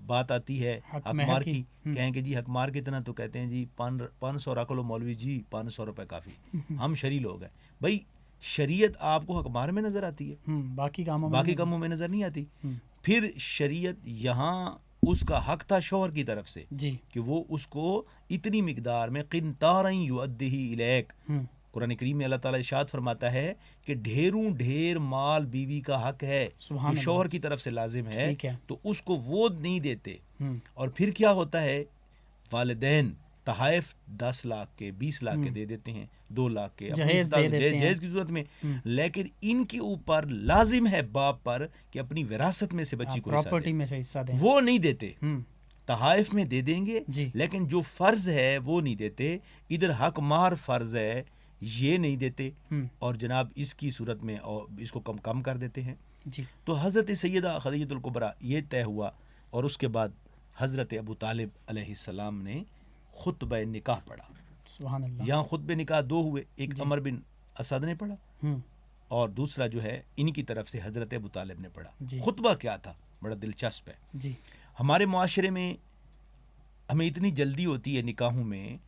بات آتی ہے حق مار کی کہیں کہ جی حق مار کتنا تو کہتے ہیں جی 500 رکھ لو مولوی جی 500 روپے کافی. ہم شرعی لوگ ہیں بھائی. شریعت آپ کو حق مار میں نظر آتی ہے, باقی کاموں میں نظر نہیں آتی. پھر شریعت یہاں اس کا حق تھا شوہر کی طرف سے جی کہ وہ اس کو اتنی مقدار میں قنطارا یؤدیہ الیک. قرآن کریم میں اللہ تعالیٰ ارشاد فرماتا ہے کہ ڈھیر مال بیوی کا حق ہے جو شوہر کی طرف سے لازم ہے تو اس کو وہ نہیں دیتے. اور پھر کیا ہوتا ہے والدین تحائف 10 لاکھ کے 20 لاکھ کے دے دیتے ہیں 2 لاکھ کے جہیز کی صورت میں. لیکن ان کے اوپر لازم ہے باپ پر کہ اپنی وراثت میں سے بچی کو حصہ دیں. وہ نہیں دیتے. تحائف میں دے دیں گے لیکن جو فرض ہے وہ نہیں دیتے. ادھر حق مار فرض ہے یہ نہیں دیتے اور جناب اس کی صورت میں اس کو کم کر دیتے ہیں. تو حضرت سیدہ خدیجہ الکبریٰ یہ طے ہوا اور اس کے بعد حضرت ابو طالب علیہ السلام نے خطبہ نکاح پڑھا. سبحان اللہ. یہاں خطبہ نکاح 2 ہوئے, ایک عمر بن اسد نے پڑھا اور دوسرا جو ہے ان کی طرف سے حضرت ابو طالب نے پڑھا. خطبہ کیا تھا بڑا دلچسپ ہے. ہمارے معاشرے میں ہمیں اتنی جلدی ہوتی ہے نکاحوں میں.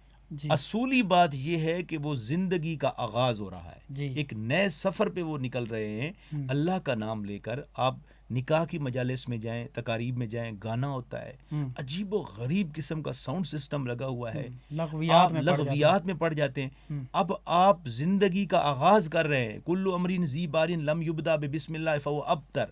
اصولی بات یہ ہے کہ وہ زندگی کا آغاز ہو رہا ہے, ایک نئے سفر پہ وہ نکل رہے ہیں. اللہ کا نام لے کر آپ نکاح کی مجالس میں جائیں, تقاریب میں جائیں, گانا ہوتا ہے, عجیب و غریب قسم کا ساؤنڈ سسٹم لگا ہوا ہے, لغویات میں پڑ جاتے ہیں. اب آپ زندگی کا آغاز کر رہے ہیں. کل امر ذی بار لم یبدا بسم اللہ فهو ابتر.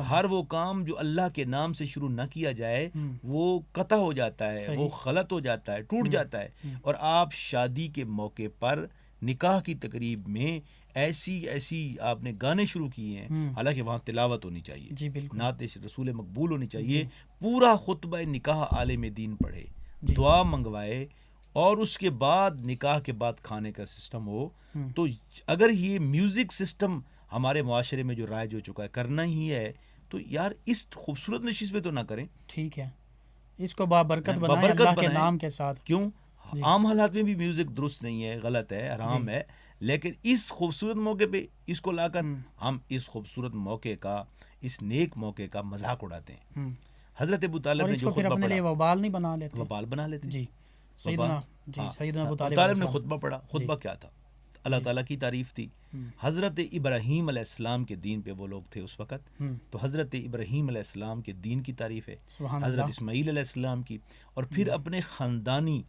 ہر وہ کام جو اللہ کے نام سے شروع نہ کیا جائے وہ قطع ہو جاتا ہے, وہ غلط ہو جاتا ہے, ٹوٹ جاتا ہے. اور آپ شادی کے موقع پر نکاح کی تقریب میں ایسی آپ نے گانے شروع کیے ہیں, حالانکہ وہاں تلاوت ہونی چاہیے, نعت رسول مقبول ہونی چاہیے. پورا خطبہ نکاح عالم دین پڑھے, دعا منگوائے اور اس کے بعد نکاح کے بعد کھانے کا سسٹم ہو. تو اگر یہ میوزک سسٹم ہمارے معاشرے میں جو رائج ہو چکا ہے کرنا ہی ہے تو یار اس خوبصورت نشست پہ تو نہ کریں. ٹھیک ہے, اس کو بابرکت بنائیں اللہ کے نام کے ساتھ. کیوں عام حالات میں بھی میوزک درست نہیں ہے, غلط ہے, حرام ہے, لیکن اس خوبصورت موقع پہ اس کو لا کر ہم اس خوبصورت موقع کا, اس نیک موقع کا مذاق اڑاتے ہیں. حضرت ابو طالب نے جو خطبہ پڑھا وبال نہیں بنا لیتے, وبال بنا لیتے. جی سیدنا ابو طالب نے خطبہ پڑھا. خطبہ کیا تھا؟ اللہ تعالیٰ کی تعریف تھی. حضرت ابراہیم علیہ السلام کے دین پہ وہ لوگ تھے اس وقت, تو حضرت ابراہیم علیہ السلام کے دین کی تعریف ہے, حضرت اسماعیل علیہ السلام کی, اور پھر اپنے خاندانی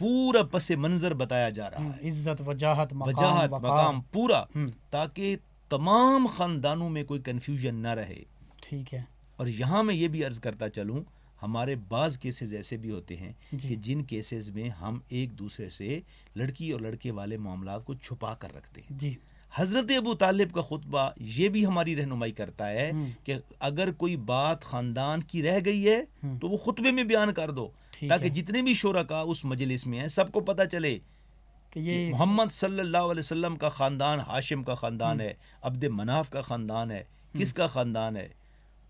پورا پس منظر بتایا جا رہا ہے, عزت وجاہت مقام پورا, تاکہ تمام خاندانوں میں کوئی کنفیوژن نہ رہے. ٹھیک ہے. اور یہاں میں یہ بھی عرض کرتا چلوں, ہمارے بعض کیسز ایسے بھی ہوتے ہیں کہ جن کیسز میں ہم ایک دوسرے سے لڑکی اور لڑکے والے معاملات کو چھپا کر رکھتے ہیں. حضرت ابو طالب کا خطبہ یہ بھی ہماری رہنمائی کرتا ہے کہ اگر کوئی بات خاندان کی رہ گئی ہے تو وہ خطبے میں بیان کر دو, تاکہ جتنے بھی شرکاء اس مجلس میں ہیں سب کو پتہ چلے کہ یہ محمد صلی اللہ علیہ وسلم کا خاندان ہاشم کا خاندان ہے, عبد مناف کا خاندان ہے, کس کا خاندان ہے.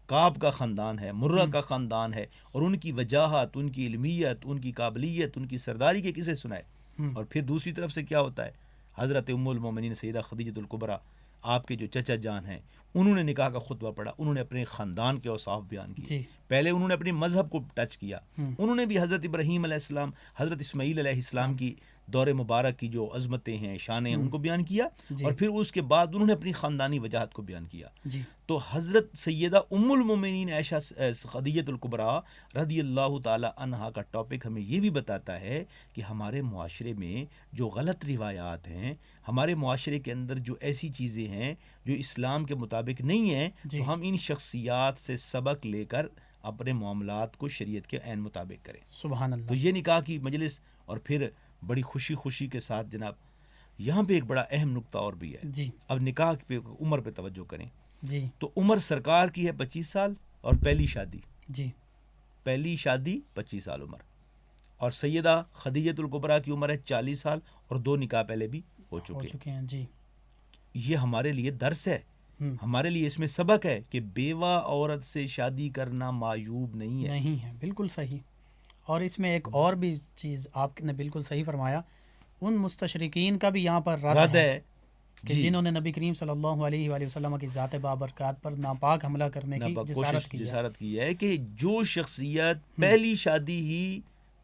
کعب کا خاندان ہے، مرہ کا خاندان ہے، اور ان کی وجاہت، ان کی علمیت، ان کی قابلیت، ان کی سرداری کے قصے سنائے. اور پھر دوسری طرف سے کیا ہوتا ہے، حضرت ام المومنین سیدہ خدیجۃ الکبریٰ، آپ کے جو چچا جان ہیں، انہوں نے نکاح کا خطبہ پڑھا، انہوں نے اپنے خاندان کے اوصاف بیان کیے. پہلے انہوں نے اپنے مذہب کو ٹچ کیا، انہوں نے بھی حضرت ابراہیم علیہ السلام، حضرت اسماعیل علیہ السلام کی دور مبارک کی جو عظمتیں ہیں، شانیں ہیں، ان کو بیان کیا. اور پھر اس کے بعد انہوں نے اپنی خاندانی وجاہت کو بیان کیا. تو حضرت سیدہ ام المومنین عائشہ خدیجۃ الکبریٰ رضی اللہ تعالی عنہا کا ٹاپک ہمیں یہ بھی بتاتا ہے کہ ہمارے معاشرے میں جو غلط روایات ہیں، ہمارے معاشرے کے اندر جو ایسی چیزیں ہیں جو اسلام کے مطابق نہیں ہیں، تو ہم ان شخصیات سے سبق لے کر اپنے معاملات کو شریعت کے عین مطابق کریں. سبحان اللہ. تو یہ نکاح کی مجلس، اور پھر بڑی خوشی کے ساتھ جناب یہاں پہ ایک بڑا اہم نقطہ اور بھی ہے. اب نکاح پہ عمر پہ توجہ کریں. تو عمر سرکار کی ہے 25 سال، اور پہلی شادی 25 سال عمر، اور سیدہ خدیجۃ الکبریٰ کی عمر ہے 40 سال، اور 2 نکاح پہلے بھی ہو چکے ہیں. یہ ہمارے لیے درس ہے، ہمارے لیے اس میں سبق ہے کہ بیوہ عورت سے شادی کرنا معیوب نہیں ہے. بالکل صحیح. اور اس میں ایک اور بھی چیز آپ نے بالکل صحیح فرمایا، ان مستشرقین کا بھی یہاں پر رد ہے کہ جنہوں نے نبی کریم صلی اللہ علیہ وآلہ وسلم کی ذات بابرکات پر ناپاک حملہ کرنے کی جسارت کی ہے کہ جو شخصیت پہلی شادی ہی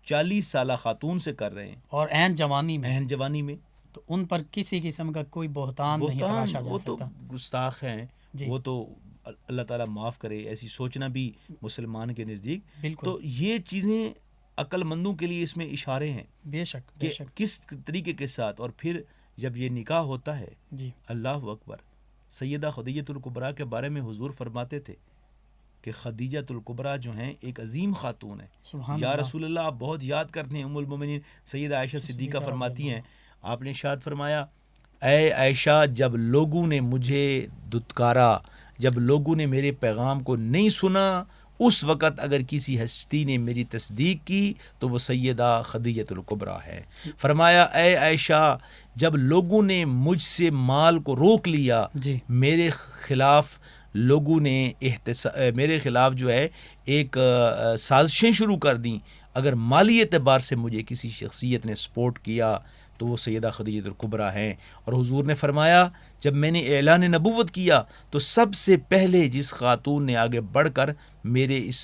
40 سالہ خاتون سے کر رہے ہیں، اور عین جوانی میں، تو ان پر کسی قسم کا کوئی بہتان نہیں تراشا جا سکتا. وہ تو گستاخ ہیں، وہ تو اللہ تعالیٰ معاف کرے، ایسی سوچنا بھی مسلمان کے نزدیک. تو یہ چیزیں عقل مندوں کے لیے اس میں اشارے ہیں بے شک کہ کس طریقے کے ساتھ. اور پھر جب یہ نکاح ہوتا ہے، اللہ اکبر، سیدہ خدیجۃ الکبریٰ کے بارے میں حضور فرماتے تھے کہ خدیجۃ الکبریٰ جو ہیں ایک عظیم خاتون ہیں. یا رسول اللہ، آپ بہت یاد کرتے ہیں. ام المومنین سیدہ عائشہ صدیقہ فرماتی ہیں، آپ نے ارشاد فرمایا، اے عائشہ، جب لوگوں نے مجھے دھتکارا، جب لوگوں نے میرے پیغام کو نہیں سنا، اس وقت اگر کسی ہستی نے میری تصدیق کی تو وہ سیدہ خدیجۃ الکبریٰ ہے. فرمایا، اے عائشہ، جب لوگوں نے مجھ سے مال کو روک لیا، میرے خلاف لوگوں نے میرے خلاف جو ہے ایک سازشیں شروع کر دیں، اگر مالی اعتبار سے مجھے کسی شخصیت نے سپورٹ کیا تو وہ سیدہ خدیجۃ الکبریٰ ہیں. اور حضور نے فرمایا، جب میں نے اعلان نبوت کیا تو سب سے پہلے جس خاتون نے آگے بڑھ کر میرے اس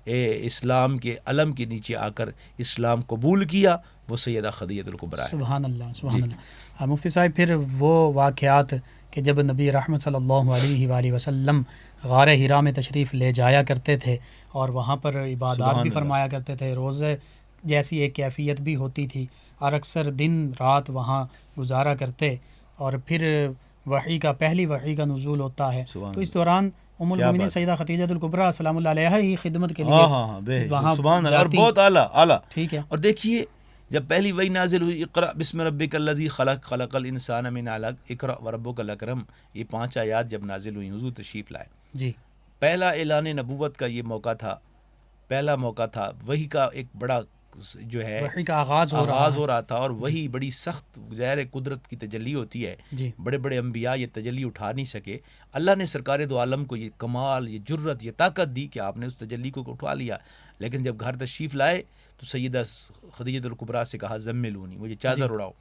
اسلام کے علم کے نیچے آ کر اسلام قبول کیا وہ سیدہ خدیجۃ الکبریٰ ہے. سبحان اللہ، سبحان اللہ. مفتی صاحب، پھر وہ واقعات کہ جب نبی رحمت صلی اللہ علیہ وآلہ وسلم غار حرا میں تشریف لے جایا کرتے تھے اور وہاں پر عبادات بھی فرمایا کرتے تھے، روزے جیسی ایک کیفیت بھی ہوتی تھی، اور اکثر دن رات وہاں گزارا کرتے، اور پھر پہلی وحی کا نزول ہوتا ہے. تو اس دوران ام المومنین سیدہ خدیجۃ الکبریٰ سلام اللہ علیہا ہی خدمت کے لیے وہاں جاتی. بہت اعلیٰ. ٹھیک ہے. اور دیکھیے، جب پہلی وحی نازل ہوئی، اقرأ بسم ربک الذی خلق، خلق الانسان من علق، اقرأ وربک الاکرم، یہ 5 آیات جب نازل ہوئی، حضور تشریف لائے. پہلا اعلان نبوت کا یہ موقع تھا، پہلا موقع تھا وحی کا، ایک بڑا جو ہے وحی کا آغاز ہو رہا تھا. اور وہی بڑی سخت ظاہر قدرت کی تجلی ہوتی ہے. بڑے بڑے انبیاء یہ تجلی اٹھا نہیں سکے. اللہ نے سرکار دو عالم کو یہ کمال، یہ جرت، یہ طاقت دی کہ آپ نے اس تجلی کو اٹھا لیا. لیکن جب گھر تشریف لائے تو سیدہ خدیجۃ الکبریٰ سے کہا، زملونی، مجھے چادر اڑاؤ.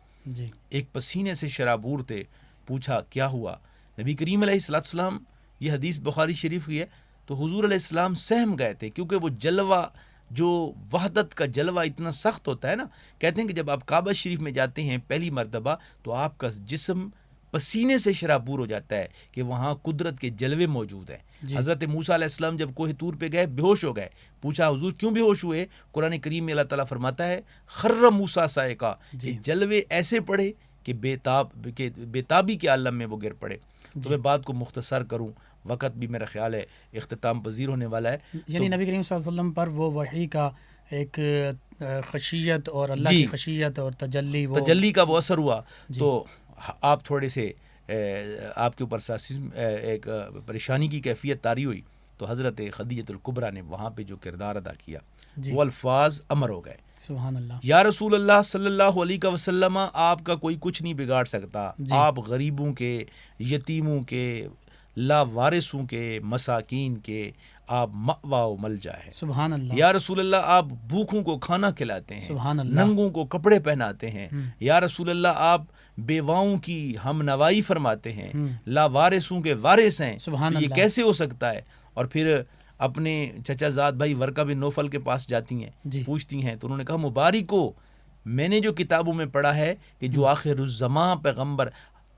ایک پسینے سے شرابور تھے. پوچھا کیا ہوا؟ نبی کریم علیہ السلام، یہ حدیث بخاری شریف کی ہے، تو حضور علیہ السلام سہم گئے تھے، کیونکہ وہ جلوہ، جو وحدت کا جلوہ اتنا سخت ہوتا ہے نا. کہتے ہیں کہ جب آپ کعبہ شریف میں جاتے ہیں پہلی مرتبہ تو آپ کا جسم پسینے سے شرابور ہو جاتا ہے کہ وہاں قدرت کے جلوے موجود ہیں. حضرت موسیٰ علیہ السلام جب کوہ طور پہ گئے، بے ہوش ہو گئے. پوچھا حضور کیوں بے ہوش ہوئے؟ قرآن کریم میں اللہ تعالیٰ فرماتا ہے، خر موسیٰ صاعقہ، کہ جلوے ایسے پڑے کہ بے تابی کے عالم میں وہ گر پڑے. تو میں بات کو مختصر کروں، وقت بھی میرا خیال ہے اختتام پذیر ہونے والا ہے. یعنی نبی کریم صلی اللہ علیہ وسلم پر وہ وحی کا ایک خشیت اور اللہ کی خشیت اور تجلی کا وہ اثر ہوا. تو آپ تھوڑے سے آپ کے اوپر ایک پریشانی کی کیفیت طاری ہوئی، تو حضرت خدیجۃ الکبریٰ نے وہاں پہ جو کردار ادا کیا وہ الفاظ امر ہو گئے. سبحان اللہ. یا رسول اللہ صلی اللہ علیہ وسلم، آپ کا کوئی کچھ نہیں بگاڑ سکتا. آپ غریبوں کے، یتیموں کے، لاوارثوں کے، مساکین کے، آپ مأوا و ملجا ہے. سبحان اللہ. یا رسول اللہ آپ بھوکھوں کو کھانا کھلاتے ہیں, سبحان اللہ. ننگوں کو کپڑے پہناتے ہیں. یا رسول اللہ آپ بیواؤں کی ہم نوائی فرماتے ہیں, لاوارثوں کے وارث ہیں. سبحان یہ اللہ. کیسے ہو سکتا ہے؟ اور پھر اپنے چچا زاد بھائی ورقہ بن نوفل کے پاس جاتی ہیں, جی. پوچھتی ہیں, تو انہوں نے کہا مبارک ہو, میں نے جو کتابوں میں پڑھا ہے کہ جو آخر الزمان پیغمبر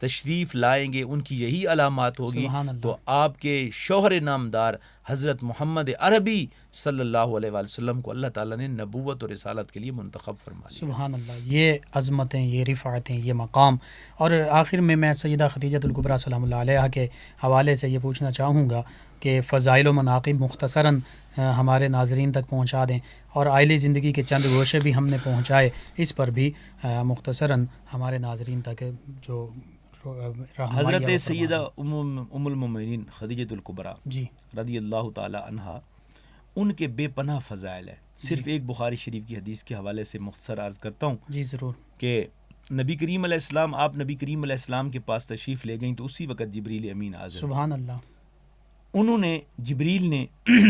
تشریف لائیں گے ان کی یہی علامات ہوگی. تو آپ کے شوہر نامدار حضرت محمد عربی صلی اللہ علیہ وآلہ وسلم کو اللہ تعالیٰ نے نبوت اور رسالت کے لیے منتخب فرما لیا. سبحان اللہ. یہ عظمتیں, یہ رفعتیں, یہ مقام. اور آخر میں سیدہ خدیجۃ الکبریٰ سلام اللہ علیہا کے حوالے سے یہ پوچھنا چاہوں گا کہ فضائل و مناقب مختصراً ہمارے ناظرین تک پہنچا دیں, اور عائلی زندگی کے چند گوشے بھی ہم نے پہنچائے, اس پر بھی مختصراً ہمارے ناظرین تک جو حضرت سیدہ ام المومنین خدیجۃ الکبریٰ جی رضی اللہ تعالی عنہا, ان کے بے پناہ فضائل ہیں. صرف ایک بخاری شریف کی حدیث کے حوالے سے مختصر عرض کرتا ہوں. جی ضرور. کہ نبی کریم علیہ السلام, آپ نبی کریم علیہ السلام کے پاس تشریف لے گئیں تو اسی وقت جبریل امین حاضر. سبحان اللہ. انہوں نے, جبریل نے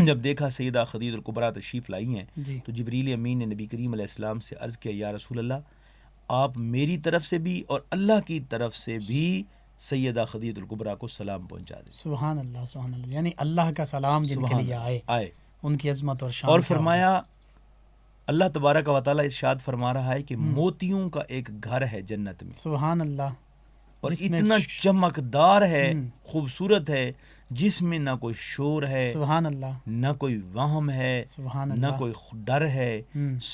جب دیکھا سیدہ خدیجہ الکبریٰ تشریف لائی ہیں, جی. تو جبریل امین نے نبی کریم علیہ السلام سے عرض کیا, یا رسول اللہ آپ میری طرف سے بھی اور اللہ کی طرف سے بھی سیدہ خدیجہ الکبریٰ کو سلام پہنچا دیں. سبحان اللہ. سبحان اللہ. یعنی اللہ کا سلام جن کے لیے آئے ان کی عظمت اور شان. اور فرمایا, اللہ تبارک و تعالیٰ ارشاد فرما رہا ہے کہ موتیوں کا ایک گھر ہے جنت میں. سبحان اللہ. اور اتنا چمکدار ہے, خوبصورت ہے, جس میں نہ کوئی شور ہے, سبحان اللہ, نہ کوئی وہم ہے, سبحان اللہ, نہ کوئی ڈر ہے,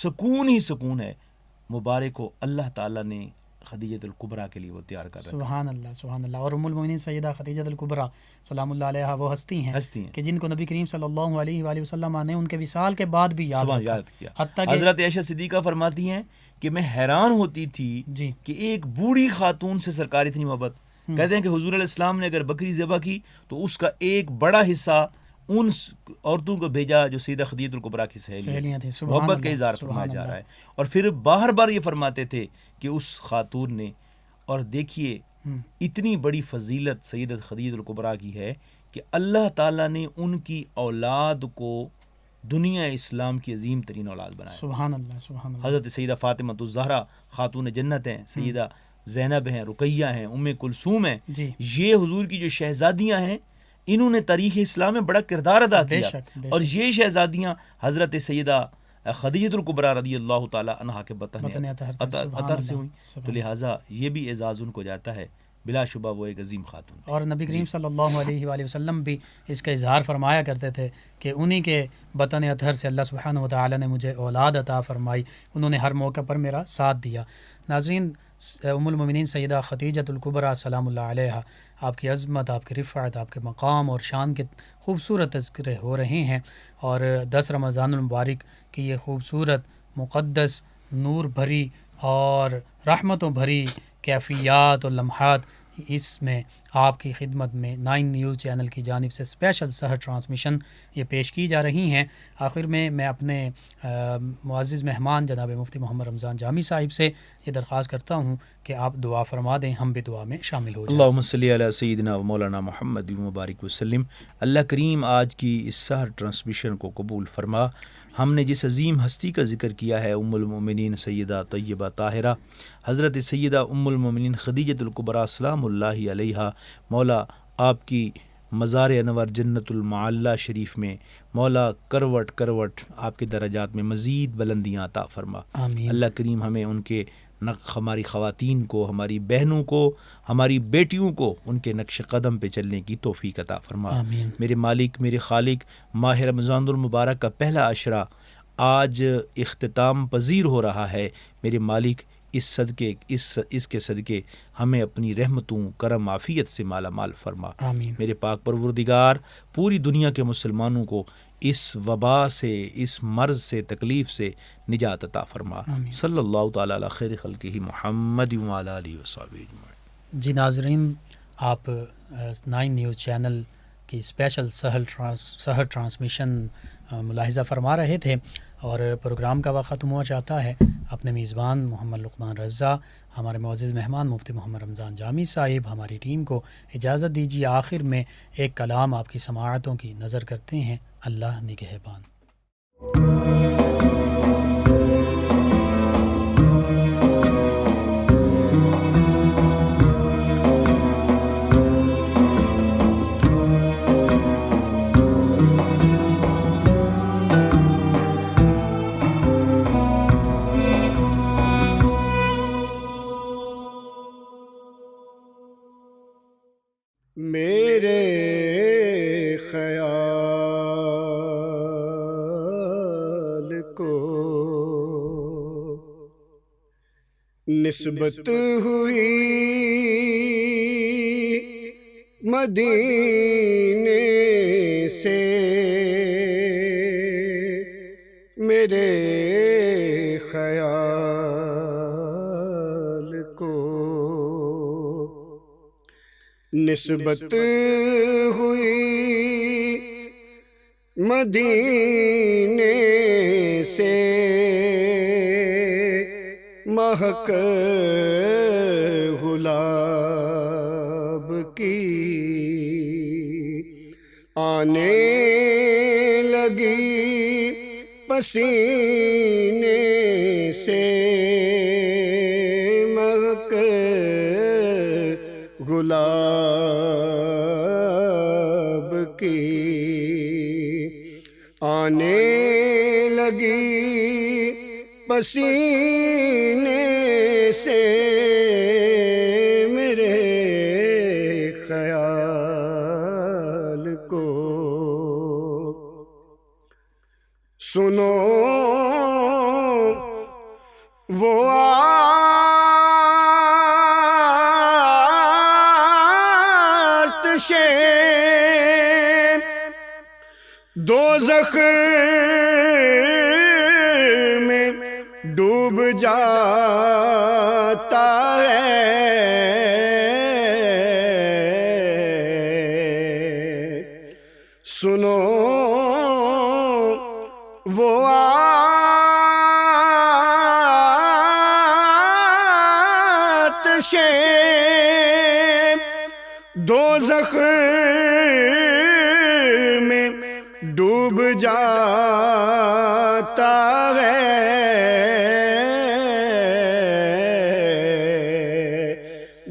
سکون ہی سکون ہے. مبارک ہو اللہ تعالیٰ نے خدیجۃ الکبریٰ کے لیے وہ تیار کر رہا ہے. سبحان اللہ. سبحان اللہ. اور ام المؤمنین سیدہ خدیجۃ الکبریٰ سلام اللہ علیہا وہ ہستی ہیں کہ جن کو نبی کریم صلی اللہ علیہ وآلہ وسلم نے ان کے وصال کے بعد بھی یاد کیا. حضرت عائشہ صدیقہ فرماتی ہیں کہ میں حیران ہوتی تھی جی کہ ایک بوڑھی خاتون سے سرکار اتنی محبت. کہتے ہیں کہ حضور علیہ السلام نے اگر بکری ذبح کی تو اس کا ایک بڑا حصہ ان عورتوں کو بھیجا جو سیدہ خدیجۃ الکبریٰ کی سہیلیاں تھیں. محبت کا اظہار فرمایا جا رہا ہے. اور پھر بار بار یہ فرماتے تھے کہ اس خاتون نے, اور دیکھیے اتنی بڑی فضیلت سیدہ خدیجۃ الکبریٰ کی ہے کہ اللہ تعالیٰ نے ان کی اولاد کو دنیا اسلام کی عظیم ترین اولاد بنایا. سبحان اللہ. سبحان اللہ. حضرت سیدہ فاطمہ الزہرا خاتون جنت ہیں, سیدہ زینب ہیں, رقیہ ہیں, ام کلثوم ہیں. جی. یہ حضور کی جو شہزادیاں ہیں انہوں نے تاریخ اسلام میں بڑا کردار ادا کیا. اور یہ شہزادیاں حضرت سیدہ خدیجۃ الکبریٰ رضی اللہ تعالی عنہا کے بطن اطہر سے ہوئی, تو لہٰذا یہ بھی اعزاز ان کو جاتا ہے. بلا شبہ وہ ایک عظیم خاتون. اور نبی کریم صلی اللہ علیہ وآلہ وسلم بھی اس کا اظہار فرمایا کرتے تھے کہ انہی کے بطن اطہر سے اللہ سبحانہ و تعالی نے مجھے اولاد عطا فرمائی, انہوں نے ہر موقع پر میرا ساتھ دیا. ناظرین, ام المؤمنین سیدہ خدیجۃ الکبریٰ سلام اللہ علیہا, آپ کی عظمت, آپ کی رفعت, آپ کے مقام اور شان کے خوبصورت تذکرے ہو رہے ہیں. اور 10 رمضان المبارک کی یہ خوبصورت, مقدس, نور بھری اور رحمتوں بھری کیفیات اور لمحات اس میں آپ کی خدمت میں 9 نیوز چینل کی جانب سے اسپیشل سحر ٹرانسمیشن یہ پیش کی جا رہی ہیں. آخر میں اپنے معزز مہمان جناب مفتی محمد رمضان جامی صاحب سے یہ درخواست کرتا ہوں کہ آپ دعا فرما دیں, ہم بھی دعا میں شامل ہو جائیں. اللہم صلی علی سیدنا و مولانا محمد مبارک وسلم. اللہ کریم آج کی اس سحر ٹرانسمیشن کو قبول فرما. ہم نے جس عظیم ہستی کا ذکر کیا ہے, ام المومنین سیدہ طیبہ طاہرہ حضرت سیدہ ام المومنین خدیجۃ الکبریٰ سلام اللہ علیہا, مولا آپ کی مزار انور جنت المعلی شریف میں مولا کروٹ کروٹ آپ کے درجات میں مزید بلندیاں عطا فرما. آمین. اللہ کریم ہمیں ان کے ہماری خواتین کو, ہماری بہنوں کو, ہماری بیٹیوں کو ان کے نقش قدم پہ چلنے کی توفیق عطا فرما. آمین. میرے مالک, میرے خالق, ماہ رمضان المبارک کا پہلا عشرہ آج اختتام پذیر ہو رہا ہے. میرے مالک, اس صدقے اس کے صدقے ہمیں اپنی رحمتوں, کرم, عافیت سے مالا مال فرما. آمین. میرے پاک پروردگار, پوری دنیا کے مسلمانوں کو اس وبا سے, اس مرض سے, تکلیف سے نجات عطا فرما. صلی اللہ تعالی علی خیر خلقہ محمد وعلی آلہ وصحبہ اجمعین. جی ناظرین, آپ 9 نیوز چینل کی اسپیشل سحر ٹرانسمیشن ملاحظہ فرما رہے تھے اور پروگرام کا وقت ختم ہوا چاہتا ہے. اپنے میزبان محمد لقمان رضا، ہمارے معزز مہمان مفتی محمد رمضان جامی صاحب، ہماری ٹیم کو اجازت دیجیے۔ آخر میں ایک کلام آپ کی سماعتوں کی نظر کرتے ہیں۔ اللہ نگہبان۔ میرے خیال کو نسبت ہوئی مدینے سے، میرے خیال کو نسبت ہوئی مدینے سے، مہک گلاب کی آنے لگی پسینے سے، مہک گلاب کی آنے لگی پسینے سے، میرے خیال کو سنو وہ آتش دوزخ میں ڈوب جاتا ہے، سنو وہ آتش دوزخ میں ڈوب جاتا ہے،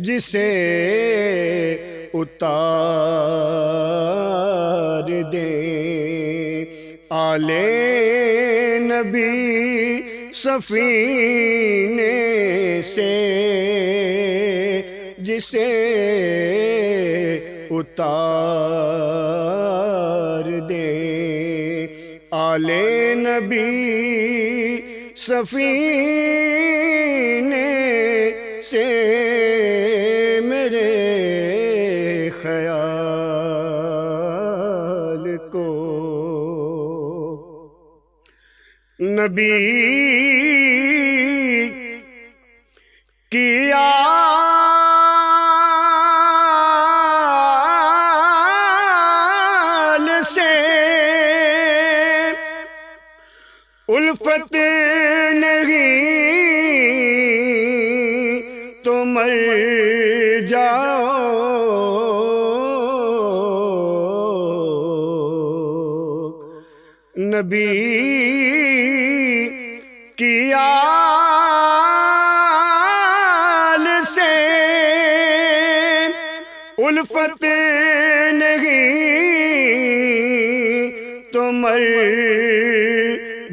جسے اتار دیں آل نبی سفینے سے، جسے اتار دیں آل نبی سفینے سے، میرے خیال کو نبی کی آل سے الفت نہیں تو مر جاؤ، نبی کی آل سے الفت نہیں تو مر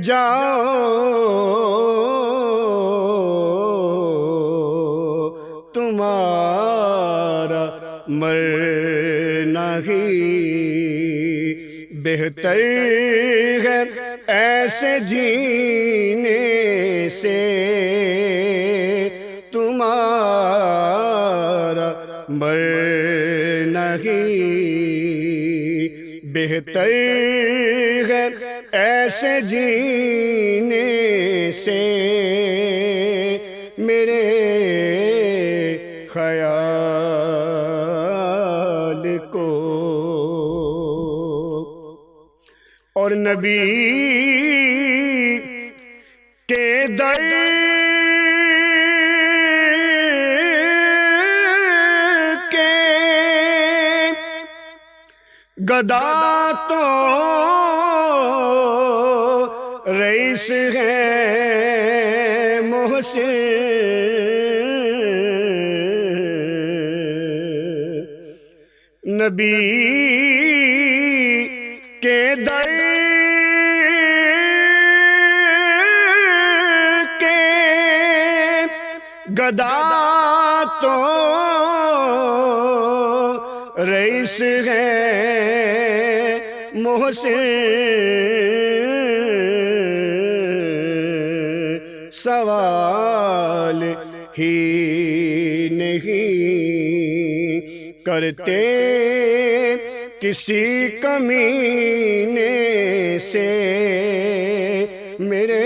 جاؤ، تمہارا مرنا ہی بہتر ہے ایسے جینے سے، تمہارا مرنا ہی بہتر ہے ایسے جینے سے، میرے خیال کو اور نبی کے در گدا تو رئیس ہے محسن، نبی کے در کے گدا تو رئیس ہے محسن، سوال ہی نہیں کرتے کسی کمینے سے میرے